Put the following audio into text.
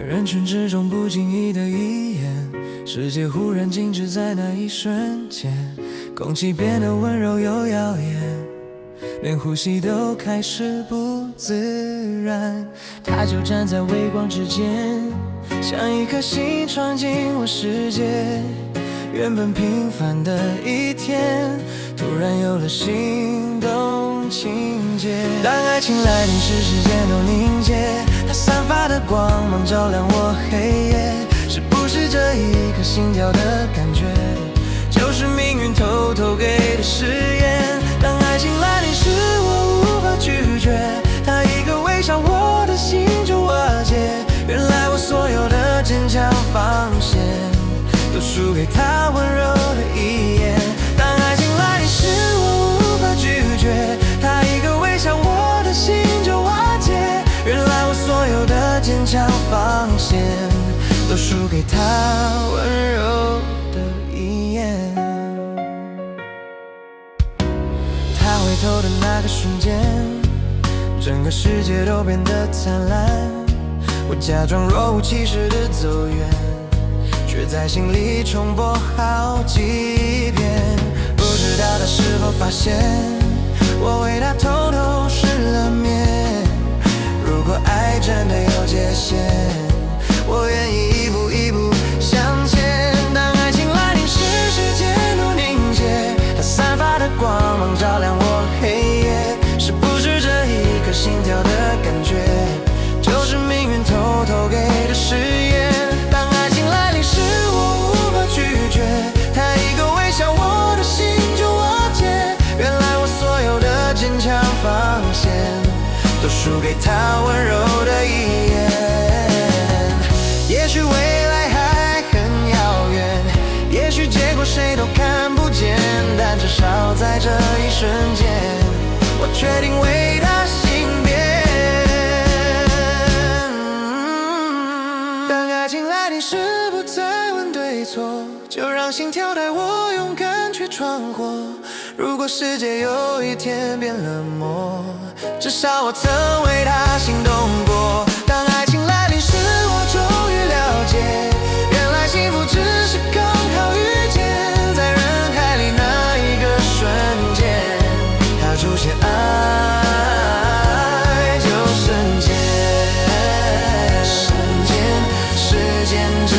人群之中不经意的一眼，世界忽然静止在那一瞬间，空气变得温柔又耀眼，连呼吸都开始不自然。他就站在微光之间，像一颗星闯进我世界。原本平凡的一天，突然有了心动情节。当爱情来临时，时间都凝结，它散发的光芒照亮我黑夜。是不是这一颗心跳的感觉，就是命运偷偷给的誓言？当爱情来临时，我无法拒绝，他一个微笑，我的心就瓦解。原来我所有的坚强防线，都输给他温柔的一眼。当爱情来临时，我无法拒绝，他一个微笑，我的心就瓦解。原来我所有的坚强防线，都输给他温柔的一眼。他回头的那个瞬间，整个世界都变得灿烂。我假装若无其事的走远，却在心里重播好几遍。不知道他是否发现，我为他偷偷失了眠。如果爱真的有界限，我愿意一步一步向前。当爱情来临时，时间都凝结，它散发的光芒照亮我黑夜。是不是这一颗心跳的感觉，就是命运偷偷给的誓言？当爱情来临时，我无法拒绝，他一个微笑，我的心就瓦解。原来我所有的坚强防线，都输给他温柔的一眼。也许未来还很遥远，也许结果谁都看不见，但至少在这一瞬间，我决定为他心变。当爱情来临时，不再问对错，就让心跳带我勇敢去闯祸。如果世界有一天变冷漠，至少我曾为他心动过。当爱情来临时，我终于了解，原来幸福只是刚好遇见。在人海里那一个瞬间，他出现，爱就瞬间，时间真